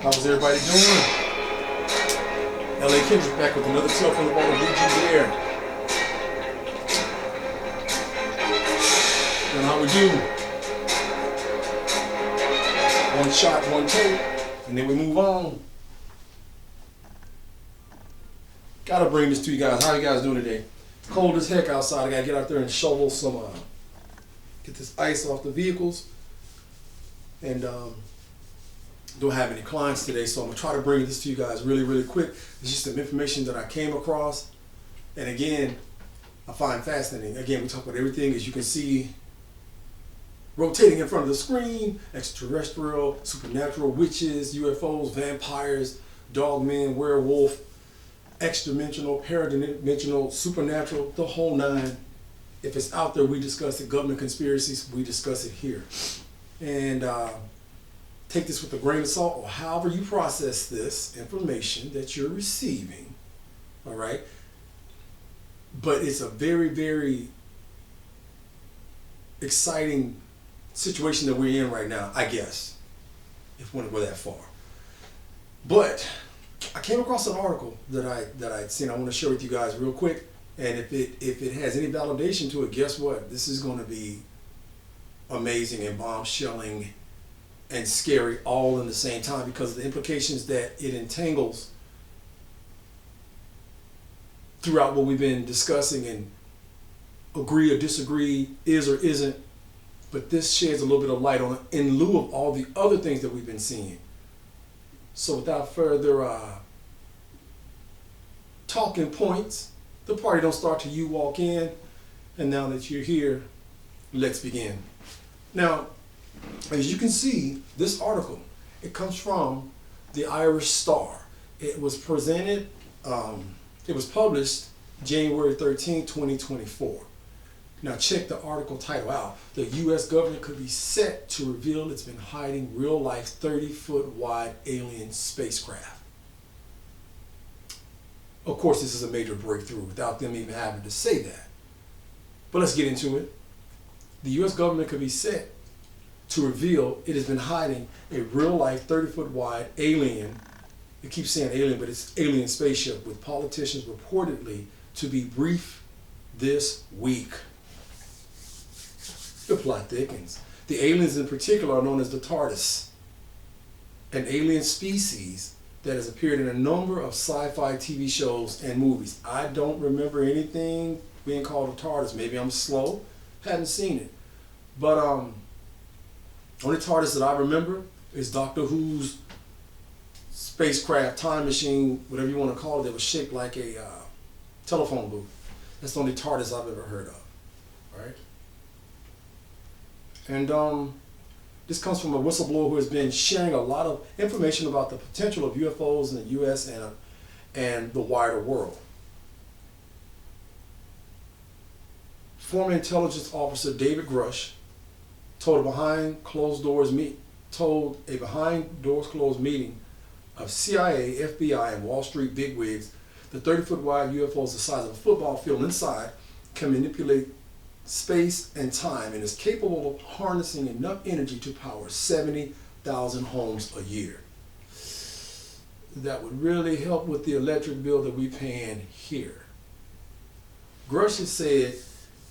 How's everybody doing? LA Kendrick back with another tale from the ball of BG there. And how we do? One shot, one take, and then we move on. Gotta bring this to you guys. How you guys doing today? Cold as heck outside. I gotta get out there and shovel some, get this ice off the vehicles. And don't have any clients today, so I'm gonna try to bring this to you guys really quick. It's just some information that I came across, and again, I find fascinating. Again, we talk about everything, as you can see, rotating in front of the screen: extraterrestrial, supernatural, witches, UFOs, vampires, dogmen, werewolf, extra-dimensional, paradimensional, supernatural, the whole nine. If it's out there, we discuss it. Government conspiracies, we discuss it here. And take this with a grain of salt, or however you process this information that you're receiving, all right? But it's a very exciting situation that we're in right now, I guess, if we want to go that far. But I came across an article that I'd seen. I want to share with you guys real quick, and if it has any validation to it, guess what? This is going to be amazing and bombshelling and scary all in the same time, because of the implications that it entangles throughout what we've been discussing, and agree or disagree, is or isn't. But this sheds a little bit of light on it in lieu of all the other things that we've been seeing. So without further talking points, the party don't start till you walk in. And now that you're here, let's begin. Now, as you can see, this article, it comes from the Irish Star. It was presented, it was published January 13, 2024. Now check the article title out. The U.S. government could be set to reveal it's been hiding real-life 30-foot wide alien spacecraft. Of course, this is a major breakthrough without them even having to say that. But let's get into it. The U.S. government could be set to reveal it has been hiding a real-life 30-foot wide alien, it keeps saying alien, but it's alien spaceship, with politicians reportedly to be briefed this week. The plot thickens. The aliens in particular are known as the TARDIS, an alien species that has appeared in a number of sci-fi TV shows and movies. I don't remember anything being called a TARDIS. Maybe I'm slow, hadn't seen it. But only TARDIS that I remember is Doctor Who's spacecraft, time machine, whatever you want to call it, that was shaped like a telephone booth. That's the only TARDIS I've ever heard of, right? And this comes from a whistleblower who has been sharing a lot of information about the potential of UFOs in the U.S. and the wider world. Former intelligence officer David Grush told a behind closed-doors closed meeting of CIA, FBI, and Wall Street bigwigs the 30-foot wide UFOs the size of a football field inside can manipulate space and time, and is capable of harnessing enough energy to power 70,000 homes a year. That would really help with the electric bill that we're paying here. Grush has said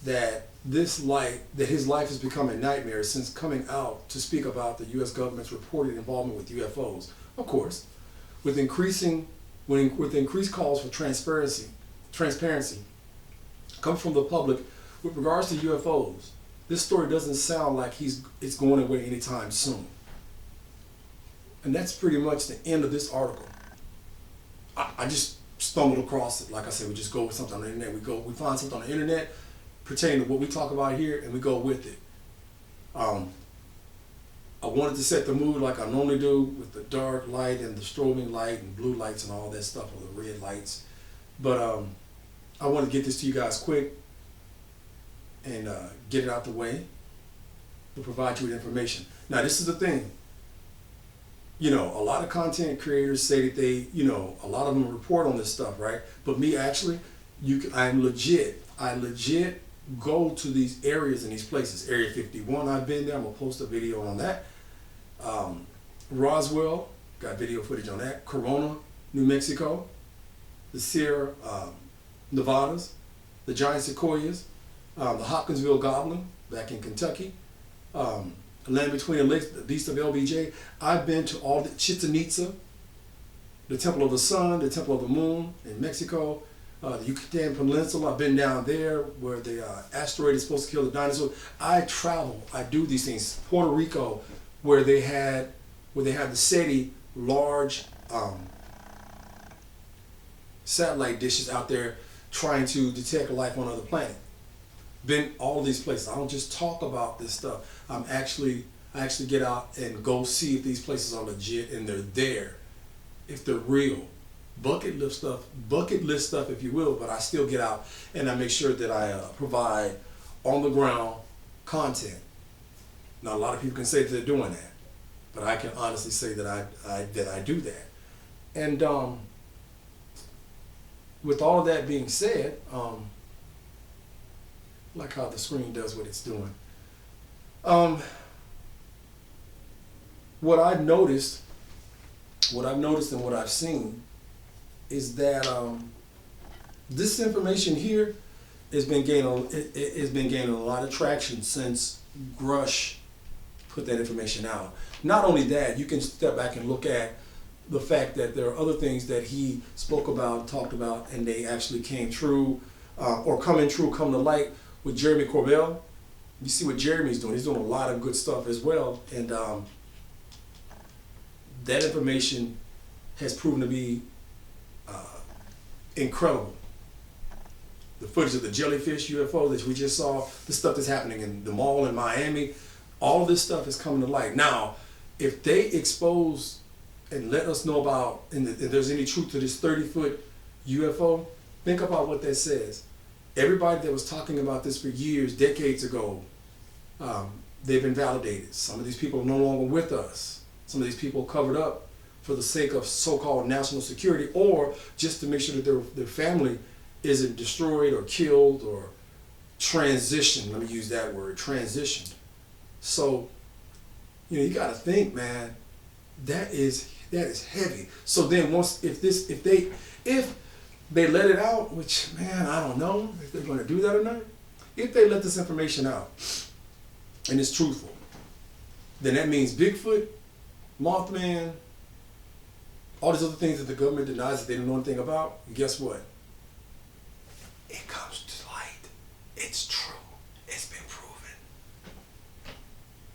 that his life has become a nightmare since coming out to speak about the U.S. government's reported involvement with UFOs. Of course, with increased calls for transparency come from the public with regards to UFOs. This story doesn't sound like it's going away anytime soon. And that's pretty much the end of this article. I just stumbled across it. Like I said, we just go with something on the internet. We find something on the internet pertaining to what we talk about here, and we go with it. I wanted to set the mood like I normally do, with the dark light and the strobing light and blue lights and all that stuff, or the red lights. But I want to get this to you guys quick and get it out the way to provide you with information. Now, this is the thing. You know, a lot of content creators say that they, a lot of them report on this stuff, right? But me, actually, I legit go to these areas and these places. Area 51, I've been there. I'm going to post a video on that. Roswell, Got video footage on that. Corona, New Mexico, the Sierra Nevadas, the giant sequoias, the Hopkinsville Goblin back in Kentucky, Land Between the Lakes, the Beast of LBJ. I've been to all the Chichen Itza, the Temple of the Sun, the Temple of the Moon in Mexico, the Yucatan Peninsula. I've been down there where the asteroid is supposed to kill the dinosaurs. I travel. I do these things. Puerto Rico, where they had the SETI large satellite dishes out there trying to detect life on another planet. Been all these places. I don't just talk about this stuff. I actually get out and go see if these places are legit and they're there, if they're real. Bucket list stuff, if you will, but I still get out and I make sure that I provide on the ground content. Now, a lot of people can say that they're doing that, but I can honestly say that I do that. And with all of that being said, like how the screen does what it's doing. What I've noticed and what I've seen is that this information here has been gaining a lot of traction since Grush put that information out. Not only that, you can step back and look at the fact that there are other things that he spoke about, talked about, and they actually came true, or come to light with Jeremy Corbell. You see what Jeremy's doing. He's doing a lot of good stuff as well. And that information has proven to be incredible. The footage of the jellyfish UFO that we just saw, the stuff that's happening in the mall in Miami, all of this stuff is coming to light. Now, if they expose and let us know about, and if there's any truth to this 30-foot UFO, think about what that says. Everybody that was talking about this for years, decades ago, they've been validated. Some of these people are no longer with us. Some of these people covered up for the sake of so-called national security, or just to make sure that their family isn't destroyed or killed or transitioned. Let me use that word, transitioned. So, you got to think, man, that is heavy. So then if they let it out, which, man, I don't know if they're going to do that or not. If they let this information out and it's truthful, then that means Bigfoot, Mothman, all these other things that the government denies that they don't know anything about. And guess what? It comes to light. It's true. It's been proven.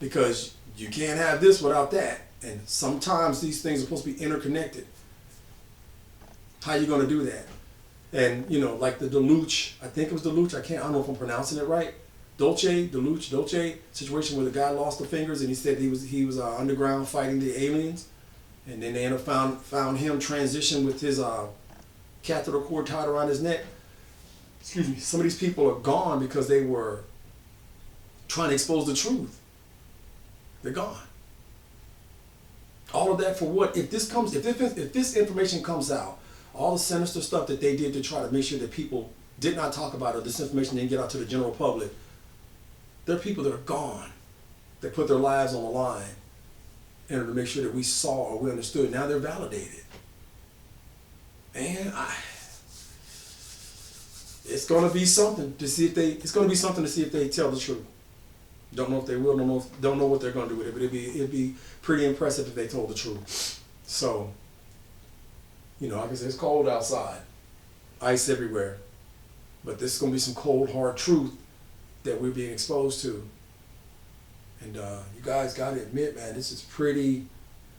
Because you can't have this without that. And sometimes these things are supposed to be interconnected. How are you going to do that? And, like the Deluche, I think it was Deluche, I don't know if I'm pronouncing it right. Deluche situation where the guy lost the fingers and he said he was underground fighting the aliens. And then they ended up found him transitioned with his catheter cord tied around his neck. Excuse me. Some of these people are gone because they were trying to expose the truth. They're gone. All of that for what? If this information comes out, all the sinister stuff that they did to try to make sure that people did not talk about it, or this information didn't get out to the general public, there are people that are gone, that put their lives on the line in order to make sure that we saw or we understood. Now they're validated. And it's going to be something to see if they tell the truth. Don't know if they will. Don't know what they're going to do with it. But it'd be pretty impressive if they told the truth. So, like I said, it's cold outside, ice everywhere. But this is going to be some cold, hard truth that we're being exposed to. And you guys got to admit, man, this is pretty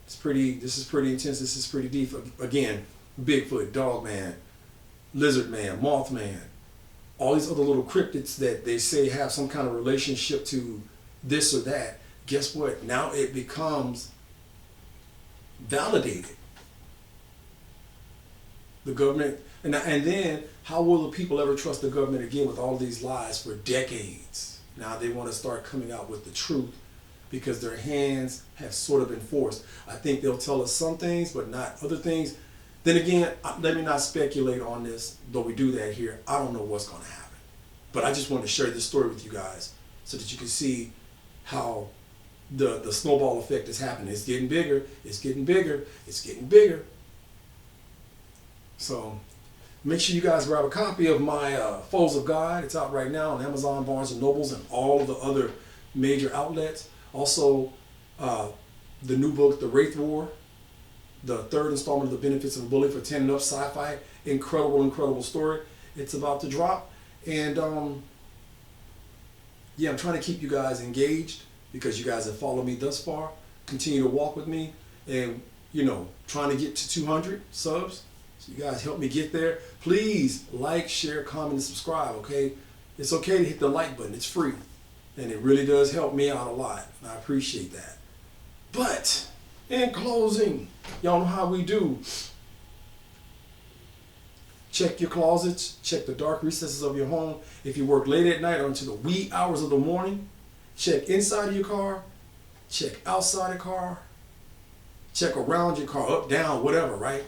intense. This is pretty deep. Again, Bigfoot, Dogman, Lizard Man, Mothman, all these other little cryptids that they say have some kind of relationship to this or that. Guess what? Now it becomes validated. The government, and then how will the people ever trust the government again with all these lies for decades? Now they want to start coming out with the truth because their hands have sort of been forced. I think they'll tell us some things, but not other things. Then again, let me not speculate on this, though we do that here. I don't know what's going to happen. But I just wanted to share this story with you guys so that you can see how the snowball effect is happening. It's getting bigger. It's getting bigger. It's getting bigger. So make sure you guys grab a copy of my Foes of God. It's out right now on Amazon, Barnes and Nobles, and all of the other major outlets. Also, the new book, The Wraith War, the third installment of The Benefits of a Bully for 10 and up, sci-fi. Incredible story. It's about to drop. And yeah, I'm trying to keep you guys engaged because you guys have followed me thus far. Continue to walk with me and, trying to get to 200 subs. So you guys help me get there. Please like, share, comment, and subscribe, okay? It's okay to hit the like button. It's free. And it really does help me out a lot. And I appreciate that. But in closing, y'all know how we do. Check your closets. Check the dark recesses of your home. If you work late at night or into the wee hours of the morning, check inside of your car. Check outside the car. Check around your car, up, down, whatever, right?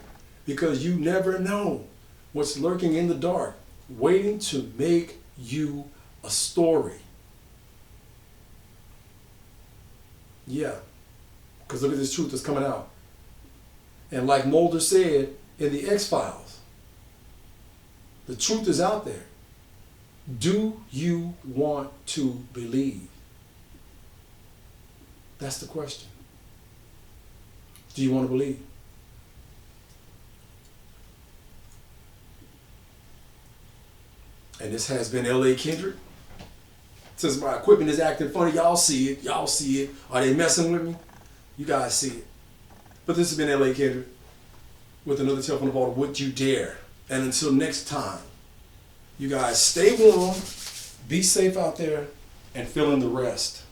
Because you never know what's lurking in the dark, waiting to make you a story. Yeah, because look at this truth that's coming out. And like Mulder said in the X-Files, the truth is out there. Do you want to believe? That's the question. Do you want to believe? And this has been L.A. Kendrick. Since my equipment is acting funny, y'all see it. Y'all see it. Are they messing with me? You guys see it. But this has been L.A. Kendrick with another tale from the vault of Would You Dare. And until next time, you guys stay warm, be safe out there, and fill in the rest.